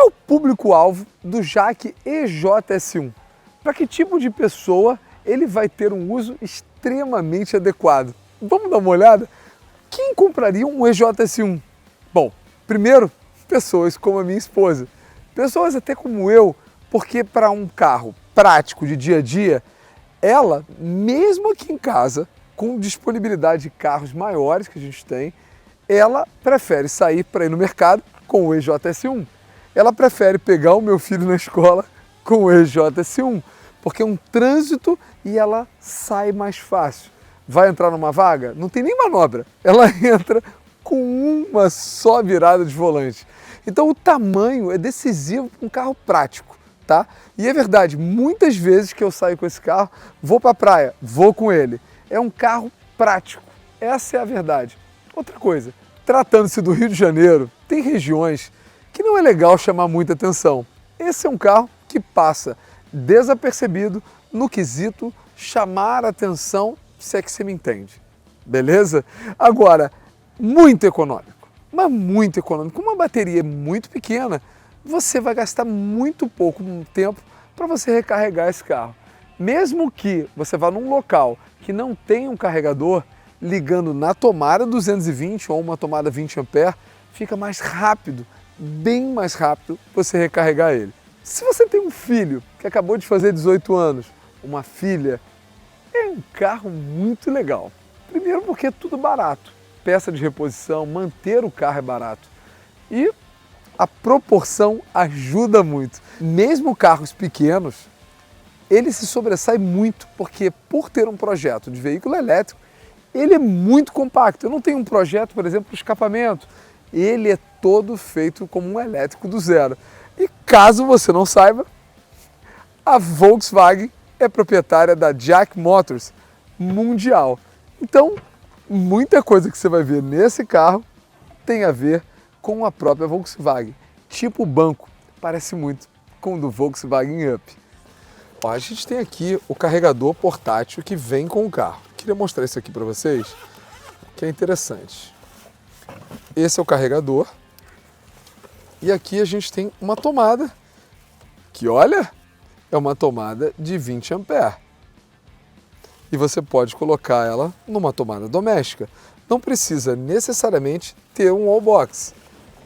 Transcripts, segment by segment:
é o público-alvo do Jaque EJS1? Para que tipo de pessoa ele vai ter um uso extremamente adequado? Vamos dar uma olhada? Quem compraria um EJS1? Bom, primeiro, pessoas como a minha esposa. Pessoas até como eu, porque para um carro prático de dia a dia, ela, mesmo aqui em casa, com disponibilidade de carros maiores que a gente tem, ela prefere sair para ir no mercado com o EJS1. Ela prefere pegar o meu filho na escola com o EJS1, porque é um trânsito e ela sai mais fácil. Vai entrar numa vaga? Não tem nem manobra. Ela entra com uma só virada de volante. Então o tamanho é decisivo para um carro prático, tá? E é verdade, muitas vezes que eu saio com esse carro, vou para a praia, vou com ele. É um carro prático, essa é a verdade. Outra coisa, tratando-se do Rio de Janeiro, tem regiões que não é legal chamar muita atenção. Esse é um carro que passa desapercebido no quesito chamar a atenção, se é que você me entende. Beleza? Agora, muito econômico, mas muito econômico. Com uma bateria muito pequena, você vai gastar muito pouco tempo para você recarregar esse carro. Mesmo que você vá num local que não tenha um carregador, ligando na tomada 220 ou uma tomada 20 A, fica mais rápido, bem mais rápido você recarregar ele. Se você tem um filho que acabou de fazer 18 anos, uma filha, é um carro muito legal. Primeiro porque é tudo barato, peça de reposição, manter o carro é barato. E a proporção ajuda muito. Mesmo carros pequenos, ele se sobressai muito, porque por ter um projeto de veículo elétrico, ele é muito compacto. Eu não tenho um projeto, por exemplo, para escapamento. Ele é todo feito como um elétrico do zero. E caso você não saiba, a Volkswagen é proprietária da JAC Motors mundial. Então, muita coisa que você vai ver nesse carro tem a ver com a própria Volkswagen. Tipo o banco, parece muito com o do Volkswagen Up. Ó, a gente tem aqui o carregador portátil que vem com o carro. Queria mostrar isso aqui para vocês, que é interessante. Esse é o carregador. E aqui a gente tem uma tomada, que olha, é uma tomada de 20 A. E você pode colocar ela numa tomada doméstica. Não precisa necessariamente ter um wallbox.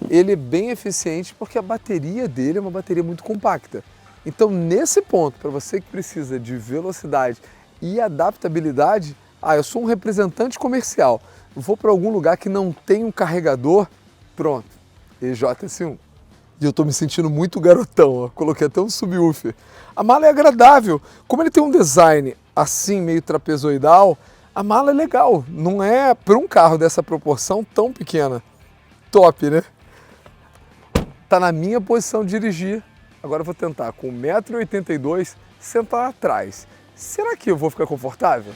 Ele é bem eficiente porque a bateria dele é uma bateria muito compacta. Então, nesse ponto, para você que precisa de velocidade e adaptabilidade, eu sou um representante comercial, vou para algum lugar que não tem um carregador, pronto, EJS1. E eu estou me sentindo muito garotão, ó. Coloquei até um subwoofer. A mala é agradável, como ele tem um design assim, meio trapezoidal, a mala é legal, não é para um carro dessa proporção tão pequena. Top, né? Tá na minha posição de dirigir. Agora eu vou tentar com 1,82 m sentar atrás. Será que eu vou ficar confortável?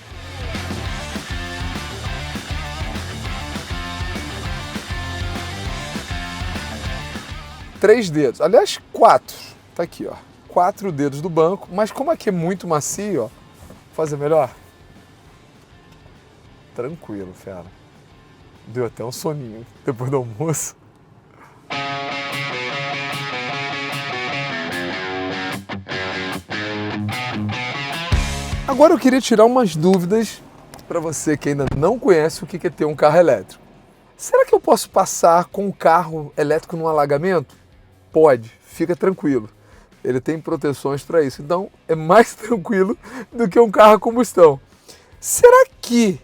Três dedos, aliás 4, tá aqui ó, 4 dedos do banco, mas como aqui é muito macio, ó, vou fazer melhor? Tranquilo, fera. Deu até um soninho depois do almoço. Agora eu queria tirar umas dúvidas para você que ainda não conhece o que é ter um carro elétrico. Será que eu posso passar com um carro elétrico num alagamento? Pode, fica tranquilo. Ele tem proteções para isso, então é mais tranquilo do que um carro a combustão. Será que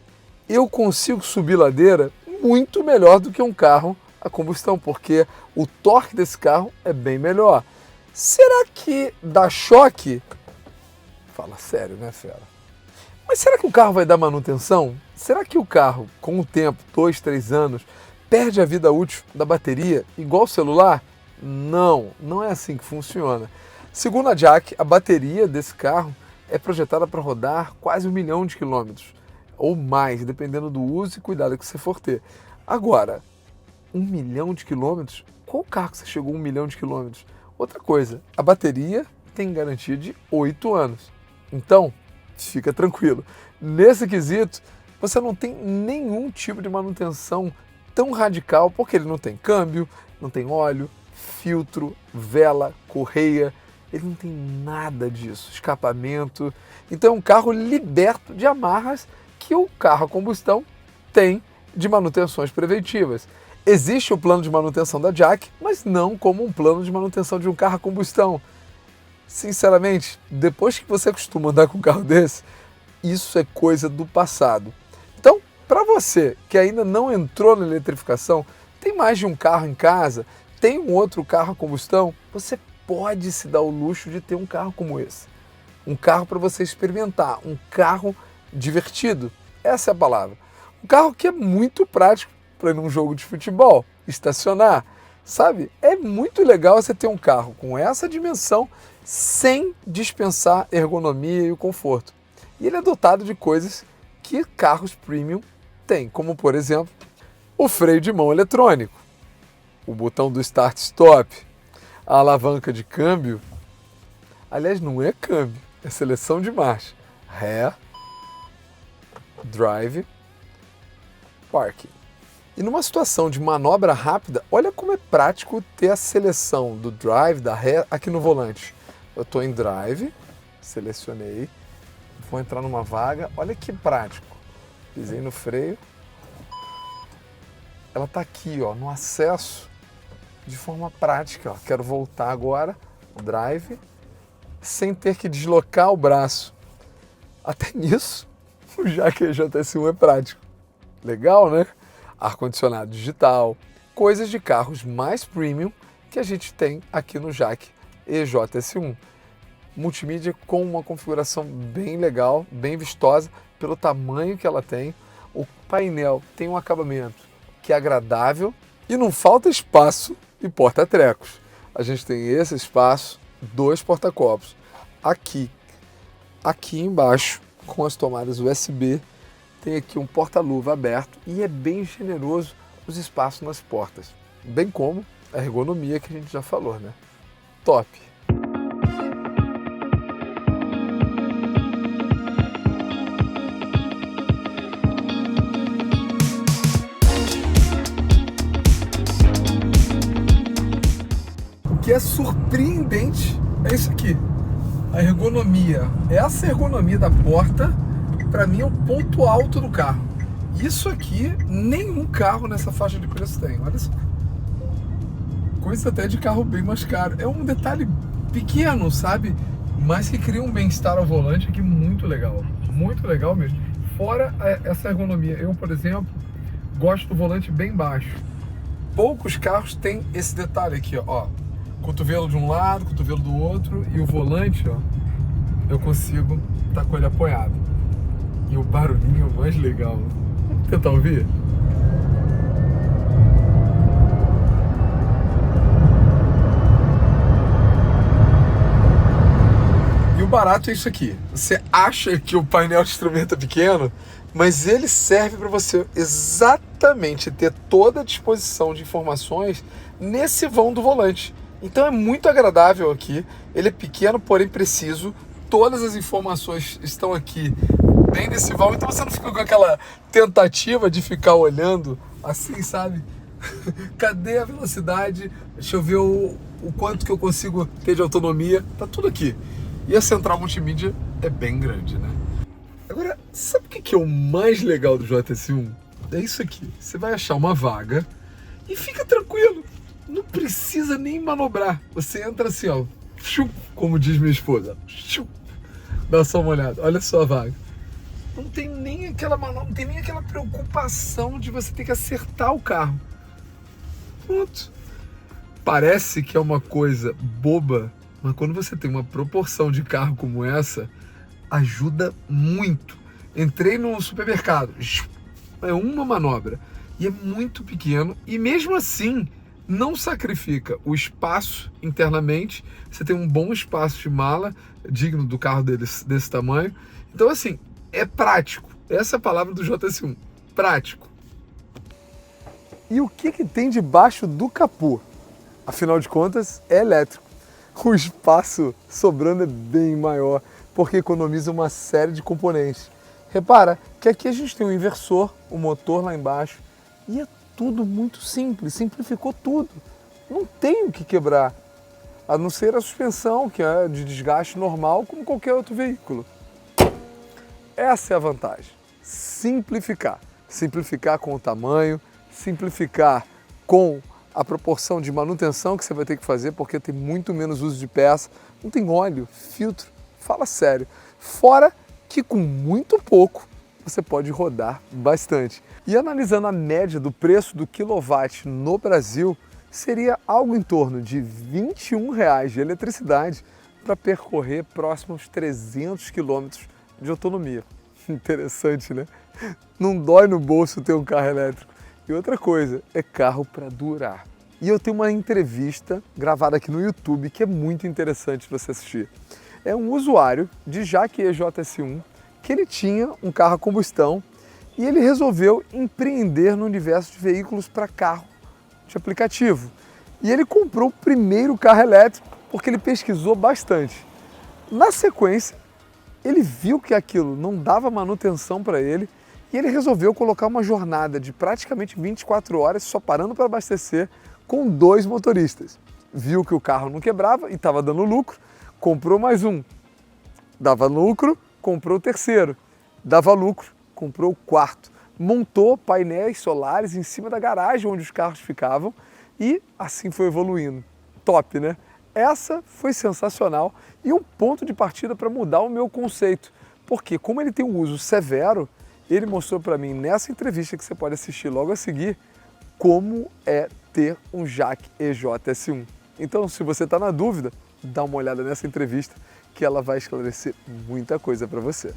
eu consigo subir ladeira muito melhor do que um carro a combustão? Porque o torque desse carro é bem melhor. Será que dá choque? Fala sério, né, fera? Mas será que o carro vai dar manutenção? Será que o carro, com o tempo, 2, 3 anos, perde a vida útil da bateria igual o celular? Não, não é assim que funciona. Segundo a JAC, a bateria desse carro é projetada para rodar quase 1 milhão de quilômetros, ou mais, dependendo do uso e cuidado que você for ter. Agora, 1 milhão de quilômetros? Qual carro que você chegou a 1 milhão de quilômetros? Outra coisa, a bateria tem garantia de 8 anos. Então, fica tranquilo. Nesse quesito, você não tem nenhum tipo de manutenção tão radical, porque ele não tem câmbio, não tem óleo, filtro, vela, correia, ele não tem nada disso, escapamento. Então é um carro liberto de amarras que o carro a combustão tem de manutenções preventivas. Existe o plano de manutenção da Jack, mas não como um plano de manutenção de um carro a combustão. Sinceramente, depois que você acostuma a andar com um carro desse, isso é coisa do passado. Então, para você que ainda não entrou na eletrificação, tem mais de um carro em casa, tem um outro carro a combustão, você pode se dar o luxo de ter um carro como esse. Um carro para você experimentar, um carro divertido. Essa é a palavra. Um carro que é muito prático para ir num jogo de futebol, estacionar, sabe? É muito legal você ter um carro com essa dimensão sem dispensar ergonomia e o conforto. E ele é dotado de coisas que carros premium têm, como por exemplo, o freio de mão eletrônico, o botão do start-stop, a alavanca de câmbio. Aliás, não é câmbio, é seleção de marcha. Ré, drive, parking. E numa situação de manobra rápida, olha como é prático ter a seleção do drive, da ré, aqui no volante. Eu estou em drive, selecionei, vou entrar numa vaga, olha que prático. Pisei no freio, ela está aqui, ó, no acesso, de forma prática. Ó. Quero voltar agora, drive, sem ter que deslocar o braço. Até nisso, o Jaque EJS1 é prático. Legal, né? Ar-condicionado digital, coisas de carros mais premium que a gente tem aqui no Jaque EJS1. Multimídia com uma configuração bem legal, bem vistosa, pelo tamanho que ela tem. O painel tem um acabamento que é agradável e não falta espaço e porta-trecos. A gente tem esse espaço, 2 porta-copos. Aqui embaixo, com as tomadas USB, tem aqui um porta-luva aberto e é bem generoso os espaços nas portas, bem como a ergonomia que a gente já falou, né? Top! O que é surpreendente é isso aqui, a ergonomia. Essa ergonomia da porta, para mim, é o ponto alto do carro. Isso aqui, nenhum carro nessa faixa de preço tem. Olha só. Coisa até de carro bem mais caro. É um detalhe pequeno, sabe? Mas que cria um bem-estar ao volante aqui muito legal. Muito legal mesmo. Fora essa ergonomia. Eu, por exemplo, gosto do volante bem baixo. Poucos carros têm esse detalhe aqui, ó. Cotovelo de um lado, cotovelo do outro. E o volante, ó, eu consigo estar com ele apoiado. E o barulhinho mais legal. Vamos tentar ouvir? E o barato é isso aqui. Você acha que o painel de instrumento é pequeno, mas ele serve para você exatamente ter toda a disposição de informações nesse vão do volante. Então é muito agradável aqui. Ele é pequeno, porém preciso. Todas as informações estão aqui bem nesse vão, então você não fica com aquela tentativa de ficar olhando assim, sabe? Cadê a velocidade? Deixa eu ver o quanto que eu consigo ter de autonomia. Tá tudo aqui. E a central multimídia é bem grande, né? Agora, sabe o que é o mais legal do JS1? É isso aqui. Você vai achar uma vaga e fica tranquilo. Não precisa nem manobrar. Você entra assim, ó. Como diz minha esposa. Dá só uma olhada. Olha só a vaga. Não tem nem aquela manobra, não tem nem aquela preocupação de você ter que acertar o carro. Pronto. Parece que é uma coisa boba, mas quando você tem uma proporção de carro como essa, ajuda muito. Entrei no supermercado, é uma manobra e é muito pequeno e mesmo assim não sacrifica o espaço internamente. Você tem um bom espaço de mala digno do carro desse tamanho. Então assim, é prático. Essa é a palavra do JS1, prático. E o que tem debaixo do capô? Afinal de contas, é elétrico. O espaço sobrando é bem maior, porque economiza uma série de componentes. Repara que aqui a gente tem um inversor, o motor lá embaixo, e é tudo muito simples, simplificou tudo. não tem o que quebrar, a não ser a suspensão, que é de desgaste normal, como qualquer outro veículo. Essa é a vantagem, simplificar. Simplificar com o tamanho, simplificar com a proporção de manutenção que você vai ter que fazer, porque tem muito menos uso de peça, não tem óleo, filtro, fala sério. Fora que com muito pouco você pode rodar bastante. E analisando a média do preço do quilowatt no Brasil, seria algo em torno de R$ 21 de eletricidade para percorrer próximo aos 300 quilômetros de autonomia. Interessante, né? Não dói no bolso ter um carro elétrico. E outra coisa, é carro para durar. E eu tenho uma entrevista gravada aqui no YouTube que é muito interessante você assistir. É um usuário de Jaque EJS1 que ele tinha um carro a combustão e ele resolveu empreender no universo de veículos para carro de aplicativo. E ele comprou o primeiro carro elétrico porque ele pesquisou bastante. Na sequência, ele viu que aquilo não dava manutenção para ele e ele resolveu colocar uma jornada de praticamente 24 horas só parando para abastecer com 2 motoristas. Viu que o carro não quebrava e estava dando lucro, comprou mais um. Dava lucro, comprou o terceiro. Dava lucro, comprou o quarto. Montou painéis solares em cima da garagem onde os carros ficavam e assim foi evoluindo. Top, né? Essa foi sensacional e um ponto de partida para mudar o meu conceito. Porque como ele tem um uso severo, ele mostrou para mim nessa entrevista que você pode assistir logo a seguir, como é ter um Jaque EJS1. Então, se você está na dúvida, dá uma olhada nessa entrevista que ela vai esclarecer muita coisa para você.